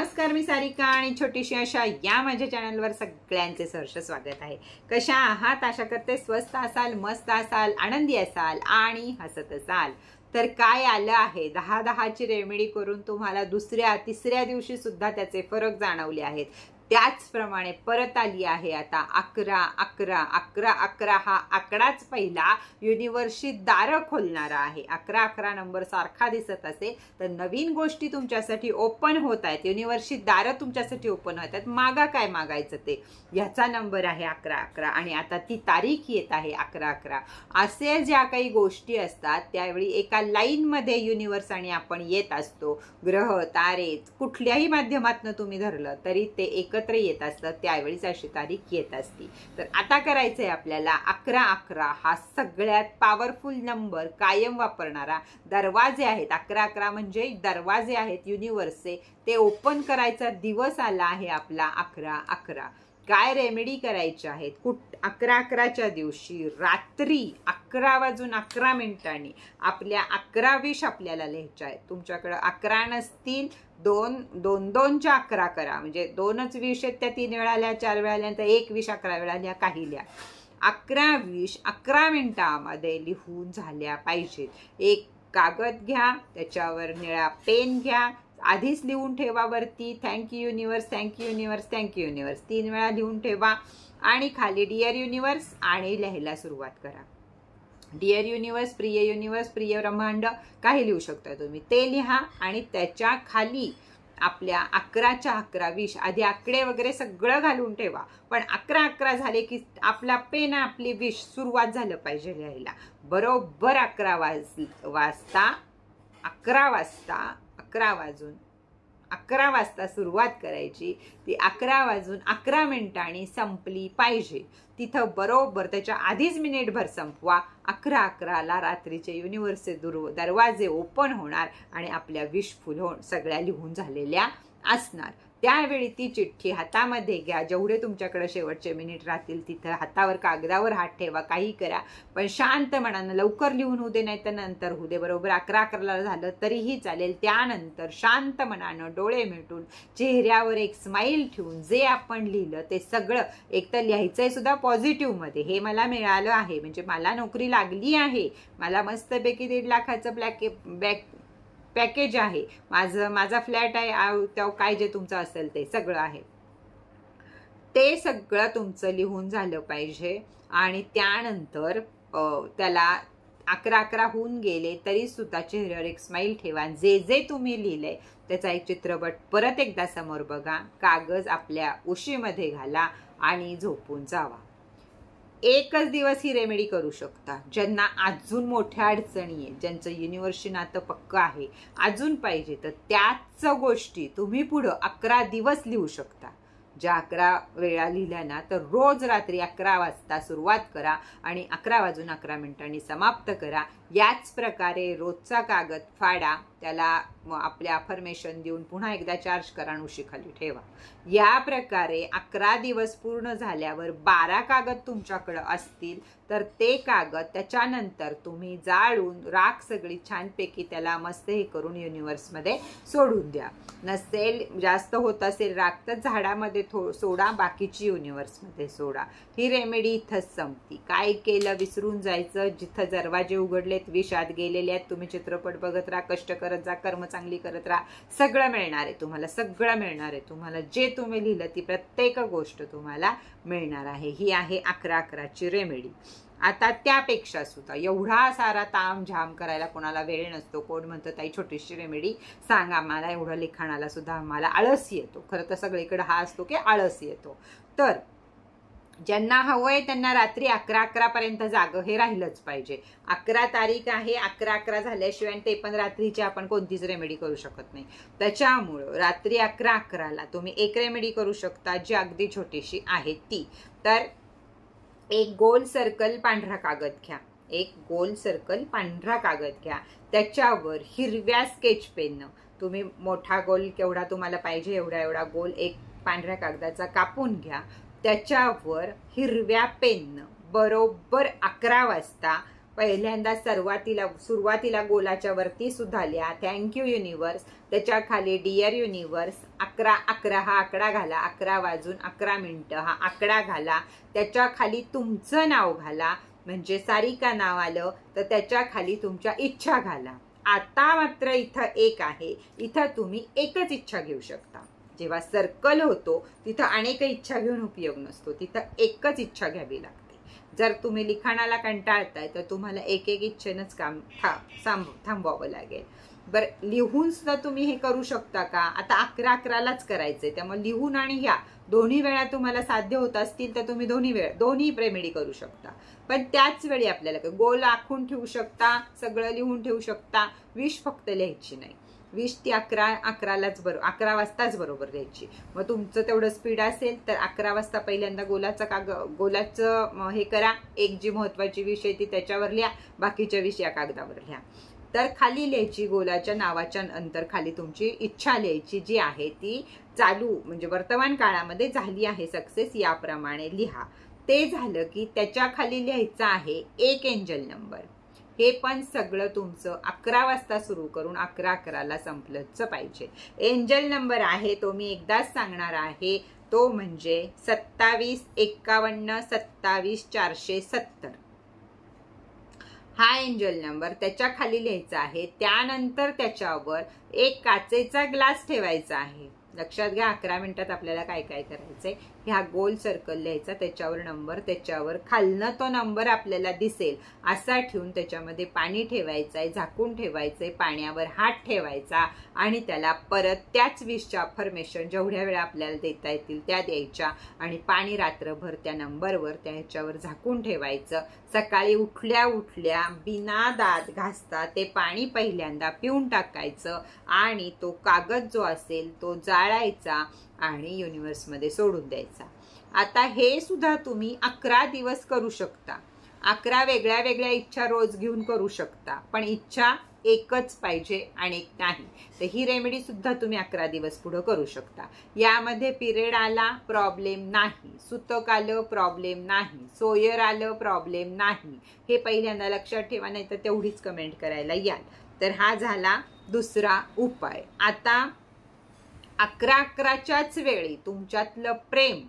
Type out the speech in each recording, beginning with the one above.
नमस्कार, मी सारिका आणि छोटीशी अशा या माझ्या चॅनलवर सगळ्यांचे सहर्ष स्वागत आहे। कशा आहात? आशा करते स्वस्त असाल, मस्त असाल, आनंदी असाल आणि हसत असाल। तर काय आलं आहे 10-10ची रेमेडी करून तुम्हाला दुसऱ्या तिसऱ्या दिवशी सुद्धा त्याचे फरक जाणवले आहेत। त्याचप्रमाणे परत आली आहे आता 11-11-11-11 हा आकडाच पहिला युनिवर्सची दारं खोलणारा आहे। 11-11 नंबर सारखा दिसत असेल तर नवीन गोष्टी तुमच्यासाठी ओपन होत आहेत, युनिवर्सची दारं तुमच्यासाठी ओपन होत आहेत। मागा काय मागायचं ते, याचा नंबर आहे 11-11 आणि आता ती तारीख येत आहे 11-11। असे ज्या काही गोष्टी असतात त्यावेळी एका लाईन मध्ये युनिवर्स आणि आपण येत असतो। ग्रह तारे कुठल्याही माध्यमातून तुम्ही धरलं तरी ते एकत्र येत असतात, त्यावेळीच अशी तारीख येत असती। तर आता करायचंय आपल्याला 11-11 हा सगळ्यात पॉवरफुल नंबर कायम वापरणारा दरवाजे आहेत। 11-11 म्हणजे दरवाजे आहेत युनिवर्सचे, ते ओपन करायचा दिवस आला आहे आपला 11-11। काय रेमेडी करायची आहेत? 11-11च्या दिवशी रात्री 11:11 आपल्या 11 विश आपल्याला लिहायच्या आहेत। तुमच्याकडे 11 नसतील, 2-2-2च्या 11 करा, म्हणजे 2च विश आहेत त्या 3 वेळा लिहा, 4 वेळा लिहा, तर 1 विश 11 वेळा लिहा, काही लिहा। 11 विश 11 मिनिटांमध्ये लिहून झाल्या पाहिजेत। एक कागद घ्या, त्याच्यावर निळा पेन घ्या, आधीच लिहून ठेवा वरती thank you universe, thank you universe, thank you universe 3 वेळा लिहून ठेवा आणि खाली डिअर युनिवर्स आणि लिहायला सुरुवात करा। डिअर युनिवर्स, प्रिय ब्रह्मांड, काही लिहू शकता तुम्ही, ते लिहा आणि त्याच्या खाली आपल्या 11च्या 11 विश, आधी आकडे वगैरे सगळं घालून ठेवा, पण 11-11 झाले की आपला पेन आपली विश सुरुवात झालं पाहिजे लिहायला। बरोबर 11 वाजता 11 वाजता सुरुवात करायची, ती 11:11 संपली पाहिजे। तिथं बरोबर त्याच्या आधीच मिनिटभर संपवा। 11-11ला रात्रीचे युनिवर्सचे दरवाजे ओपन होणार आणि आपल्या विश फुल सगळ्या लिहून झालेल्या असणार। त्यावेळी ती चिठ्ठी हातामध्ये घ्या, जेवढे तुमच्याकडे शेवटचे मिनिट राहतील तिथं हातावर कागदावर हात ठेवा, काही करा, पण शांत मनानं, लवकर लिहून होऊ दे नाही तर नंतर होऊ दे, बरोबर 11-11ला झालं तरीही चालेल। त्यानंतर शांत मनानं डोळे मिटून चेहऱ्यावर एक स्माईल ठेवून जे आपण लिहिलं ते सगळं, एक तर लिहायचंय सुद्धा पॉझिटिव्ह मध्ये, हे मला मिळालं आहे म्हणजे मला नोकरी लागली आहे, मला मस्तपैकी 1.5 लाखाचं पॅकेज आहे, माझा फ्लॅट आहे, त्या काय जे तुमचं असेल ते सगळं आहे, ते सगळं तुमचं लिहून झालं पाहिजे। आणि त्यानंतर त्याला 11-11 होऊन गेले तरी सुद्धा चेहऱ्यावर एक स्माईल ठेवा, जे जे तुम्ही लिहिलंय त्याचा एक चित्रपट परत एकदा समोर बघा, कागद आपल्या उशीमध्ये घाला आणि झोपून जावा। एकच दिवस ही रेमेडी करू शकता। ज्यांना अजून मोठ्या अडचणी आहे, ज्यांचं युनिवर्सशी नातं पक्क आहे, अजून पाहिजे तर त्याच गोष्टी तुम्ही पुढं 11 दिवस लिहू शकता। ज्या 11 वेळा लिहिल्या ना, तर रोज रात्री 11 वाजता सुरुवात करा आणि 11:11 समाप्त करा। याच प्रकारे रोजचा कागद फाडा, त्याला आपल्या अफर्मेशन देऊन पुन्हा एकदा चार्ज करा आणि उशीखाली ठेवा। या प्रकारे 11 दिवस पूर्ण झाल्यावर 12 कागद तुमच्याकडे असतील तर ते कागद त्याच्यानंतर तुम्ही जाळून राख सगळी छानपैकी त्याला मस्त हे करून युनिवर्समध्ये सोडून द्या। नसेल जास्त होत असेल राख तर झाडामध्ये सोडा, बाकीची युनिवर्समध्ये सोडा। ही रेमेडी इथंच संपती। काय केलं विसरून जायचं, जिथं दरवाजे उघडलेत विष आत गेलेले आहेत, तुम्ही चित्रपट बघत राहा, कष्ट करत जा, कर्म चांगली करत राहा, सगळं मिळणार आहे तुम्हाला, सगळं मिळणार आहे तुम्हाला, जे तुम्ही लिहिलं ती प्रत्येक गोष्ट तुम्हाला मिळणार आहे। ही आहे 11-11ची रेमेडी। आता त्यापेक्षा सुद्धा एवढा सारा तामझाम करायला कोणाला वेळ नसतो, कोण म्हणतं ताई छोटीशी रेमेडी सांगा, मला एवढं लिखाणाला सुद्धा आम्हाला आळस येतो। खरं तर सगळीकडे हा असतो की आळस येतो। तर ज्यांना हवंय त्यांना रात्री 11-11 पर्यंत जाग हे राहिलंच पाहिजे। 11 तारीख आहे, 11-11 झाल्याशिवाय ते पण रात्रीची आपण कोणतीच रेमेडी करू शकत नाही। त्याच्यामुळं रात्री 11-11ला तुम्ही एक रेमेडी करू शकता जी अगदी छोटीशी आहे ती, तर एक गोल सर्कल पांढरा कागद घ्या, एक गोल सर्कल पांढरा कागद घ्या, त्याच्यावर हिरव्या स्केच पेननं तुम्ही मोठा गोल केवढा तुम्हाला पाहिजे एवढा गोल एक पांढऱ्या कागदाचा कापून घ्या, त्याच्यावर हिरव्या पेननं बरोबर 11 वाजता पहिल्यांदा सुरुवातीला गोलाच्या वरती सुद्धा लिहा थँक्यू युनिवर्स, त्याच्या खाली डिअर युनिवर्स, 11:11 हा आकडा घाला, 11:11 हा आकडा घाला, त्याच्या खाली तुमचं नाव घाला, म्हणजे सारिका नाव आलं तर त्याच्या खाली तुमच्या इच्छा घाला. आता मात्र इथं एक आहे, इथं तुम्ही एकच इच्छा घेऊ शकता. जेव्हा सर्कल होतो तिथं अनेक इच्छा घेऊन उपयोग नसतो, तिथं एकच इच्छा घ्यावी लागते. जर तुम्ही लिखाणाला कंटाळताय तर तुम्हाला एक इच्छेनंच काम थांबवावं लागेल. बरं, लिहून सुद्धा तुम्ही हे करू शकता का? आता 11:11लाच करायचंय, त्यामुळे लिहून आणि ह्या दोन्ही वेळा तुम्हाला साध्य होत असतील तर तुम्ही दोन्ही रेमेडी करू शकता. पण त्याच वेळी आपल्याला गोल आखून ठेवू शकता, सगळं लिहून ठेवू शकता, विष फक्त लिहायची नाही. 20 ती 11 वाजताच बरोबर लिहायची. मग तुमचं तेवढं स्पीड असेल तर 11 वाजता पहिल्यांदा गोलाचं हे करा, एक जी महत्वाची विषय ती त्याच्यावर लिहा, बाकीच्या विषया कागदावर लिहा. तर खाली लिहायची गोलाच्या नावाच्या नंतर खाली तुमची इच्छा लिहायची जी आहे ती चालू म्हणजे वर्तमान काळामध्ये झाली आहे सक्सेस, याप्रमाणे लिहा. ते झालं की त्याच्या खाली लिहायचं आहे एक एंजल नंबर. हे पण सगळं तुमचं 11 वाजता सुरू करून 11:11ला संपलंच पाहिजे. एंजल नंबर आहे तो मी एकदाच सांगणार आहे, तो म्हणजे 2751 हा एंजल नंबर त्याच्या खाली लिहायचा आहे. त्यानंतर त्याच्यावर एक काचेचा ग्लास ठेवायचा आहे. लक्षात घ्या 11 मिनिटात आपल्याला काय काय करायचंय. ह्या गोल सर्कल लिहायचा, त्याच्यावर नंबर, त्याच्यावर खालनं तो नंबर आपल्याला दिसेल असा ठेवून त्याच्यामध्ये पाणी ठेवायचंय, झाकून ठेवायचंय, पाण्यावर हात ठेवायचा आणि त्याला परत त्याच विषच्या अफर्मेशन जेवढ्या वेळा आपल्याला देता येतील त्या द्यायच्या आणि पाणी रात्रभर त्या नंबरवर त्या ह्याच्यावर झाकून ठेवायचं. सकाळी उठल्या उठल्या बिना दात घासता ते पाणी पहिल्यांदा पिऊन टाकायचं आणि तो कागद जो असेल तो जाळायचा आणि युनिव्हर्समध्ये सोडून द्यायचा. आता हे सुद्धा तुम्ही 11 दिवस करू शकता. 11 वेगळ्या वेगळ्या इच्छा रोज घेऊन करू शकता, पण इच्छा एकच पाहिजे आणि एक नाही. तर ही रेमेडी सुद्धा तुम्ही 11 दिवस पुढे करू शकता. यामध्ये पिरियड आला प्रॉब्लेम नाही, सुतक आलं प्रॉब्लेम नाही, सोयर आलं प्रॉब्लेम नाही. हे पहिल्यांदा लक्षात ठेवा, नाही तर तेवढीच कमेंट करायला याल. तर हा झाला दुसरा उपाय. आता 11:11च्याच वेळी तुमच्यातलं प्रेम,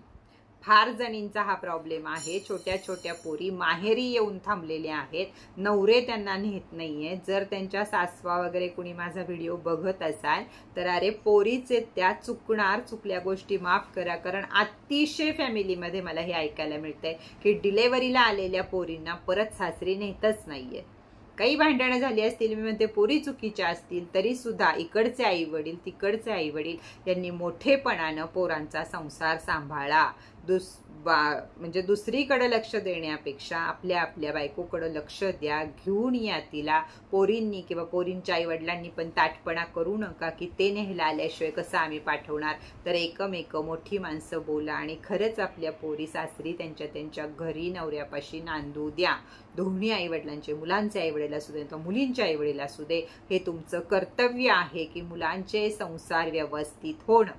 फार जणींचा हा प्रॉब्लेम आहे. छोट्या छोट्या पोरी माहेरी येऊन थांबलेल्या आहेत, नवरे त्यांना नेत नाहीये. जर त्यांच्या सासवा वगैरे कुणी माझा व्हिडिओ बघत असाल तर अरे पोरीचे त्या चुकल्या गोष्टी माफ करा. कारण अतिशय फॅमिलीमध्ये मला हे ऐकायला मिळतंय की डिलेव्हरीला आलेल्या पोरींना परत सासरी नेतच नाहीये. काही भांडणं झाली असतील, मी म्हणते पोरी चुकीच्या असतील, तरी सुद्धा इकडचे आई वडील तिकडचे आई वडील यांनी मोठेपणानं पोरांचा संसार सांभाळा. म्हणजे दुसरीकडे लक्ष देण्यापेक्षा आपल्या बायकोकडे लक्ष द्या, घेऊन या तिला. पोरींनी किंवा पोरींच्या आई वडिलांनी पण ताटपणा करू नका की ते नेहला आल्याशिवाय कसं आम्ही पाठवणार. तर एकमेक मोठी माणसं बोला आणि खरंच आपल्या पोरी सासरी त्यांच्या घरी नवऱ्यापाशी नांदू द्या. दोन्ही आई वडिलांचे, मुलांचे आई वडील असू दे किंवा मुलींच्या आई वडील असू दे, हे तुमचं कर्तव्य आहे की मुलांचे संसार व्यवस्थित होणं.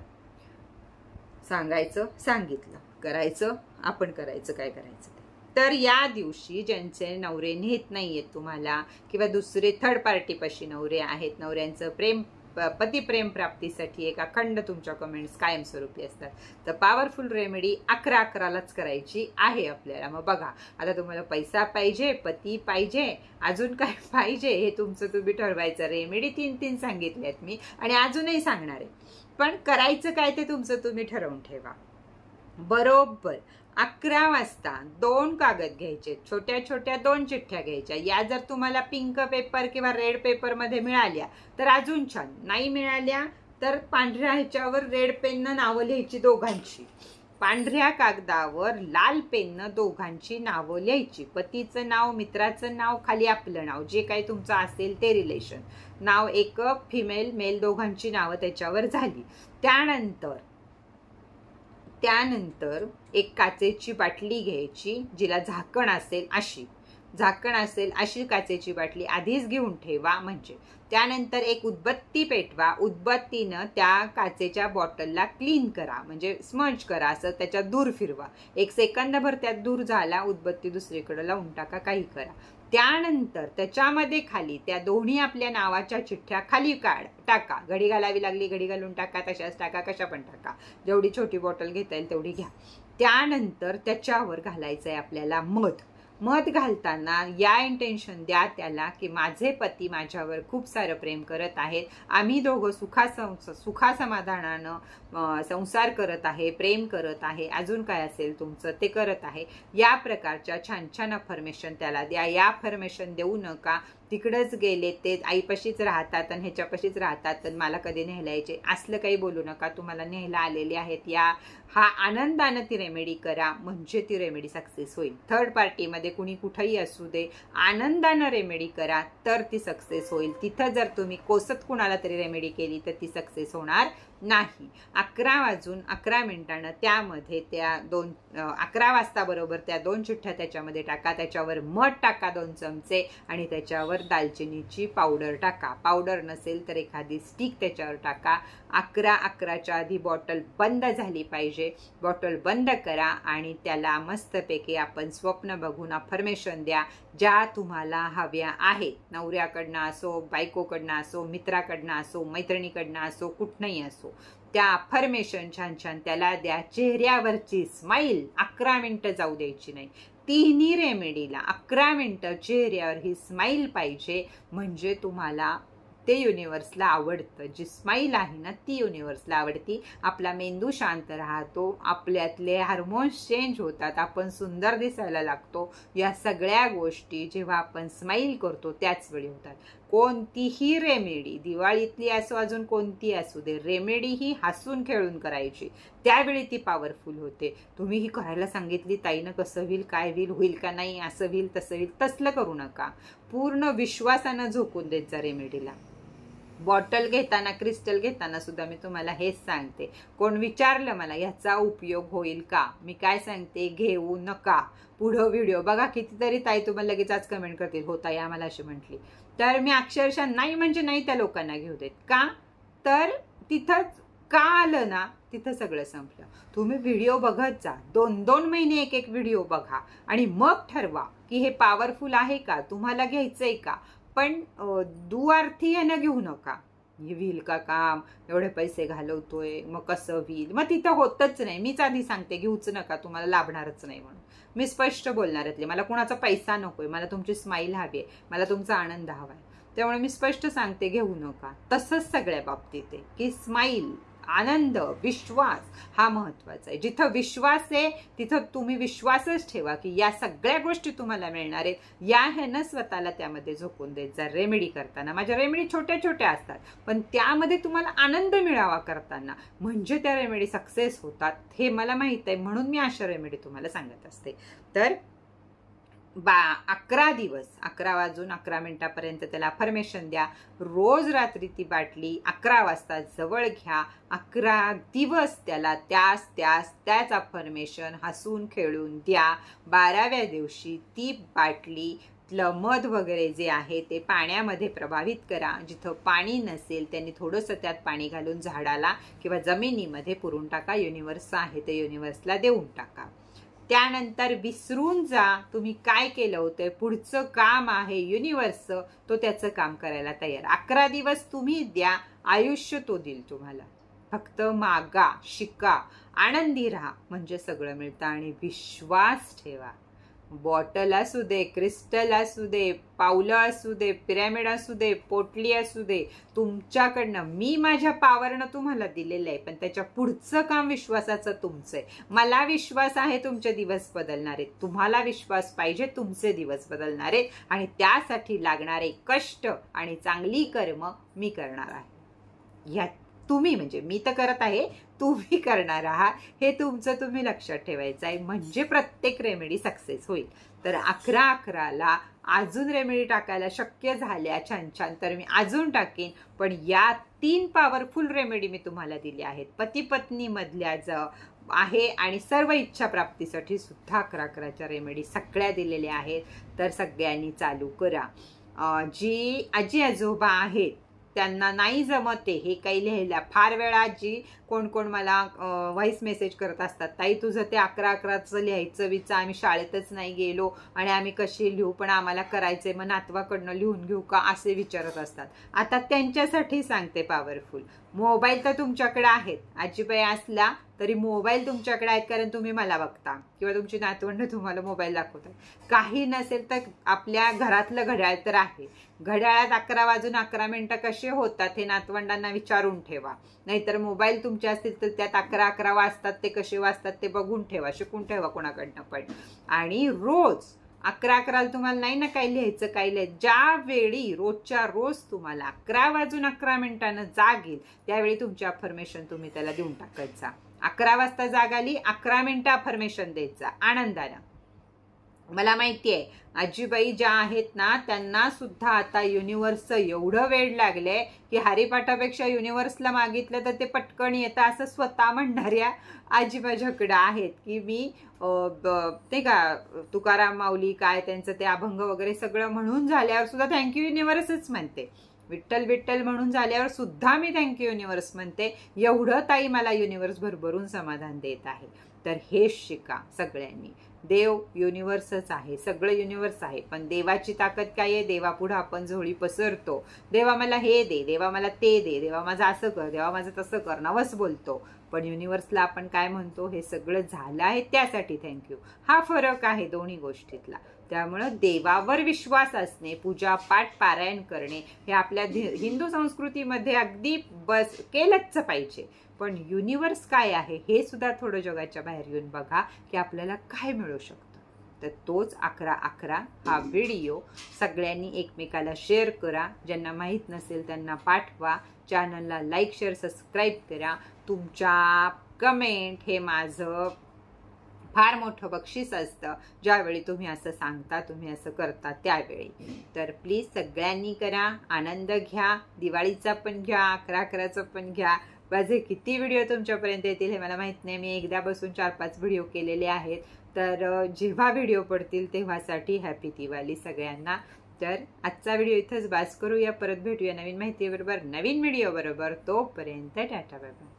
सांगायचं, सांगितलं, करायचं, आपण करायचं काय करायचं ते. तर या दिवशी ज्यांचे नवरे नेत नाहीयेत तुम्हाला किंवा दुसरे थर्ड पार्टीपाशी नवरे आहेत, नवऱ्यांचं पती प्रेम प्राप्तीसाठी एक अखंड तुमच्या कमेंट्स कायमस्वरूपी असतात. तर पॉवरफुल रेमेडी 11:11लाच करायची आहे आपल्याला. मग बघा, आता तुम्हाला पैसा पाहिजे, पती पाहिजे, अजून काय पाहिजे हे तुमचं तुम्ही ठरवायचं. रेमेडी 3 सांगितल्यात मी आणि अजूनही सांगणार आहे, पण करायचं काय ते तुमचं तुम्ही ठरवून ठेवा. बरोबर 11 वाजता 2 कागद घ्यायचे, छोट्या छोट्या 2 चिठ्ठ्या घ्यायच्या. या जर तुम्हाला पिंक पेपर किंवा रेड पेपर मध्ये मिळाल्या तर अजून छान, नाही मिळाल्या तर पांढऱ्या ह्याच्यावर रेड पेननं नावं लिहायची दोघांची, पांढऱ्या कागदावर लाल पेननं दोघांची नावं लिहायची. पतीचं नाव, मित्राचं नाव, खाली आपलं नाव, जे काही तुमचं असेल ते रिलेशन नाव, एक फिमेल मेल दोघांची नावं त्याच्यावर झाली. त्यानंतर एक काचेची बाटली घ्यायची जिला झाकण असेल अशी, झाकण असेल अशी काचेची बाटली आधीच घेऊन ठेवा. म्हणजे त्यानंतर एक उदबत्ती पेटवा. उदबत्तीनं त्या काचेच्या बॉटलला क्लीन करा, म्हणजे स्मज करा, असं त्याच्यात धूर फिरवा. 1 सेकंदभर त्यात धूर झाला, उदबत्ती दुसरीकडे लावून टाका, काही करा. त्यानंतर त्याच्यामध्ये खाली त्या दोन्ही आपल्या नावाच्या चिठ्ठ्या खाली टाका. घडी घालावी लागली घडी घालून टाका, तशाच टाका, कशा पण टाका. जेवढी छोटी बॉटल घेता येईल तेवढी घ्या. त्यानंतर त्याच्यावर घालायचंय आपल्याला मध. मध घालताना या इंटेन्शन द्या त्याला की माझे पती माझ्यावर खूप सारं प्रेम करत आहेत, आम्ही दोघं सुखासमाधानानं संसार करत आहे, प्रेम करत आहे, अजून काय असेल तुमचं ते करत आहे. या प्रकारच्या छान छान अफर्मेशन त्याला द्या. या अफर्मेशन देऊ नका तिकडेच गेले ते आईपाशीच राहतात आणि ह्याच्यापाशीच राहतात आणि मला कधी न्यायला यायचे असलं काही बोलू नका. तुम्हाला न्यायला आलेले आहेत हा आनंदानं ती रेमेडी करा, म्हणजे ती रेमेडी सक्सेस होईल. थर्ड पार्टीमध्ये कुणी कुठेही असू दे, आनंदानं रेमेडी करा तर ती सक्सेस होईल. तिथं जर तुम्ही कोसत कुणाला तरी रेमेडी केली तर ती सक्सेस होणार नाही. 11:11 त्यामध्ये त्या 11 वाजता बरोबर त्या 2 चिठ्ठ्या त्याच्यामध्ये टाका. त्याच्यावर मध टाका 2 चमचे आणि त्याच्यावर दालचिनीची पावडर टाका. पावडर नसेल तर एखादी स्टिक त्याच्यावर टाका. 11:11च्या आधी बॉटल बंद झाली पाहिजे. बॉटल बंद करा आणि त्याला मस्तपैकी आपण स्वप्न बघून अफर्मेशन द्या ज्या तुम्हाला हव्या आहेत. नवऱ्याकडनं असो, बायकोकडनं असो, मित्राकडनं असो, मैत्रिणीकडनं असो, कुठनंही असो, त्या अफर्मेशन छान छान त्याला द्या. चेहऱ्यावरची स्माईल 11 मिनिटं जाऊ द्यायची नाही. तिन्ही रेमेडीला 11 मिनिटं चेहऱ्यावर ही स्माईल पाहिजे, म्हणजे तुम्हाला ते युनिवर्सला आवडतं. जी स्माईल आहे ना ती युनिवर्सला आवडती. आपला मेंदू शांत राहतो, आपल्यातले हार्मोन्स चेंज होतात, आपण सुंदर दिसायला लागतो. या सगळ्या गोष्टी जेव्हा आपण स्माईल करतो त्याच वेळी होतात. कोणतीही रेमेडी, दिवाळीतली असो अजून कोणती असू दे, रेमेडी ही हसून खेळून करायची, त्यावेळी ती पॉवरफुल होते. तुम्ही ही करायला सांगितली ताईनं, कसं होईल, काय होईल, होईल का नाही, असं होईल तसं होईल, तसलं करू नका. पूर्ण विश्वासानं झोकून देत जा रेमेडीला. बॉटल घेताना, क्रिस्टल घेताना सुद्धा मी तुम्हाला हेच सांगते. कोण विचारलं मला ह्याचा उपयोग होईल का, मी काय सांगते, घेऊ नका. पुढं व्हिडिओ बघा, कितीतरी ताई तुम्हाला लगेच आज कमेंट करतील, हो ताई आम्हाला अशी म्हटली. तर मी अक्षरशः नाही म्हणजे नाही त्या लोकांना घेऊ देत. का तर तिथंच का आलं ना, तिथं सगळं संपलं. तुम्ही व्हिडिओ बघत जा, 2-2 महिने एक व्हिडिओ बघा आणि मग ठरवा की हे पॉवरफुल आहे का, तुम्हाला घ्यायचंय का. पण दुअर्थी यानं घेऊ नका. हे होईल का काम, एवढे पैसे घालवतोय मग कसं होईल, मग तिथं होतच नाही. मीच आधी सांगते घेऊच नका, तुम्हाला लाभणारच नाही म्हणून. मी स्पष्ट बोलणारातले, मला कुणाचा पैसा नकोय, मला तुमची स्माईल हवी आहे, मला तुमचा आनंद हवाय. त्यामुळे मी स्पष्ट सांगते घेऊ नका. तसंच सगळ्या बाबतीत आहे की स्माईल, आनंद, विश्वास हा महत्वाचा आहे. जिथं विश्वास आहे तिथं तुम्ही विश्वासच ठेवा की या सगळ्या गोष्टी तुम्हाला मिळणार आहेत. या ह्यानं स्वतःला त्यामध्ये झोकून देत जा. रेमेडी करताना, माझ्या रेमेडी छोट्या छोट्या असतात पण त्यामध्ये तुम्हाला आनंद मिळावा करताना, म्हणजे त्या रेमेडी सक्सेस होतात. हे मला माहित आहे, म्हणून मी अशा रेमेडी तुम्हाला सांगत असते. तर 11 दिवस, 11:11 त्याला अफर्मेशन द्या. रोज रात्री ती बाटली 11 वाजता जवळ घ्या. 11 दिवस त्याला त्याच अफर्मेशन हसून खेळून द्या. 12व्या दिवशी ती बाटली मध वगैरे जे आहे ते पाण्यामध्ये प्रभावित करा. जिथं पाणी नसेल त्यांनी थोडंसं त्यात पाणी घालून झाडाला किंवा जमिनीमध्ये पुरून टाका. युनिवर्स आहे ते युनिवर्सला देऊन टाका. त्यानंतर विसरून जा तुम्ही काय केलं होतं. पुढचं काम आहे युनिवर्सचं, तो त्याचं काम करायला तयार. 11 दिवस तुम्ही द्या, आयुष्य तो देईल तुम्हाला. फक्त मागा, शिका, आनंदी राहा, म्हणजे सगळं मिळतं. आणि विश्वास ठेवा. बॉटल असू दे, क्रिस्टल असू दे, पावलं असू दे, पिरॅमिड असू दे, पोटली असू दे, तुमच्याकडनं मी माझ्या पावरनं तुम्हाला दिलेलं आहे. पण त्याच्या पुढचं काम विश्वासाचं तुमचं आहे. मला विश्वास आहे तुमचे दिवस बदलणार आहेत. तुम्हाला विश्वास पाहिजे तुमचे दिवस बदलणार आहेत. आणि त्यासाठी लागणारे कष्ट आणि चांगली कर्म मी करणार आहे. यात तुम्ही, म्हणजे मी तर करत आहे, तुम्ही करणार आहात, हे तुमचं तुम्ही लक्षात ठेवायचं आहे. म्हणजे प्रत्येक रेमेडी सक्सेस होईल. तर 11:11ला अजून रेमेडी टाकायला शक्य झाल्या छान छान तर मी अजून टाकेन. पण या 3 पॉवरफुल रेमेडी मी तुम्हाला दिल्या आहेत. पती पत्नी मधल्या आहे आणि सर्व इच्छा प्राप्तीसाठी सुद्धा 11-11च्या रेमेडी सगळ्या दिलेल्या आहेत. तर सगळ्यांनी चालू करा. जी आजी आजोबा आहेत त्यांना नाही जमते हे काही लिहायला, फार वेळा जी कोण कोण मला व्हॉइस मेसेज करत असतात, ताई तुझं ते 11-11चं लिहायचं विचा, आम्ही शाळेतच नाही गेलो आणि आम्ही कशी लिहू, पण आम्हाला करायचंय, मग नातवाकडनं लिहून घेऊ का, असे विचारत असतात. आता त्यांच्यासाठी सांगते पॉवरफुल. मोबाईल तर तुमच्याकडे आहेत, आजीबाई असला तरी मोबाईल तुमच्याकडे आहेत, कारण तुम्ही मला बघता किंवा तुमची नातवंड तुम्हाला मोबाईल दाखवतात. काही नसेल तर आपल्या घरातलं घड्याळ तर आहे, घड्याळात 11:11 कसे होतात हे नातवंडांना विचारून ठेवा. नाहीतर मोबाईल तुमचे असतील तर त्यात 11-11 वाजतात, ते कसे वाजतात ते बघून ठेवा, शिकून ठेवा कोणाकडनं पण. आणि रोज 11-11 तुम्हाला नाही ना काही लिहायचं, काही लिहायचं, ज्यावेळी रोजच्या रोज तुम्हाला 11:11 जाग येईल त्यावेळी तुमची अफर्मेशन तुम्ही त्याला देऊन टाकत जा. 11 वाजता जाग आली, 11 मिनिटं अफर्मेशन द्यायचा आनंदानं. मला माहिती आहे आजीबाई ज्या आहेत ना त्यांना सुद्धा आता युनिव्हर्सचं एवढं वेळ लागलंय की हरिपाठापेक्षा युनिव्हर्सला मागितलं तर ते पटकन येतं, असं स्वतः म्हणणाऱ्या आजी माझ्याकडं आहेत. की मी ते का तुकाराम माऊली काय त्यांचं ते अभंग वगैरे सगळं म्हणून झाल्यावर सुद्धा थँक्यू युनिव्हर्सच म्हणते. विठ्ठल विठ्ठल म्हणून झाल्यावर सुद्धा मी थँक्यू युनिव्हर्स म्हणते. एवढं ताई मला युनिव्हर्स भरभरून समाधान देत आहे. तर हेच शिका सगळ्यांनी. देव युनिव्हर्सच आहे, सगळं युनिव्हर्स आहे, पण देवाची ताकद काय आहे, देवापुढे आपण झोळी पसरतो. देवा मला हे दे, देवा मला ते दे, देवा माझं असं कर, देवा माझं तसं कर, नवस बोलतो. पण युनिव्हर्सला आपण काय म्हणतो, हे सगळं झालं आहे त्यासाठी थँक्यू. हा फरक आहे दोन्ही गोष्टीतला. त्यामुळं देवावर विश्वास असणे, पूजा पाठ पारायण करणे हे आपल्या हिंदू संस्कृतीमध्ये अगदी बस केलंच पाहिजे. पण युनिव्हर्स काय आहे हे सुद्धा थोडं जगाच्या बाहेर येऊन बघा की आपल्याला काय मिळू शकतं. तर तोच 11-11 हा व्हिडिओ सगळ्यांनी एकमेकाला शेअर करा. ज्यांना माहीत नसेल त्यांना पाठवा. चॅनलला लाईक शेअर सबस्क्राईब करा. तुमच्या कमेंट हे माझं फार मोठं बक्षीस असतं ज्यावेळी तुम्ही असं सांगता, तुम्ही असं करता त्यावेळी. तर प्लीज सगळ्यांनी करा, आनंद घ्या. दिवाळीचा पण घ्या, 11-11चं पण घ्या. माझे किती व्हिडिओ तुमच्यापर्यंत येतील हे मला माहित नाही. मी एकदा बसून 4-5 व्हिडिओ केलेले आहेत. तर जेव्हा व्हिडिओ पडतील तेव्हासाठी हॅपी दिवाळी सगळ्यांना. तर आजचा व्हिडिओ इथंच बास करूया. परत भेटूया नवीन माहिती बरोबर, नवीन व्हिडिओ बरोबर. तोपर्यंत टाटा बाय बाय.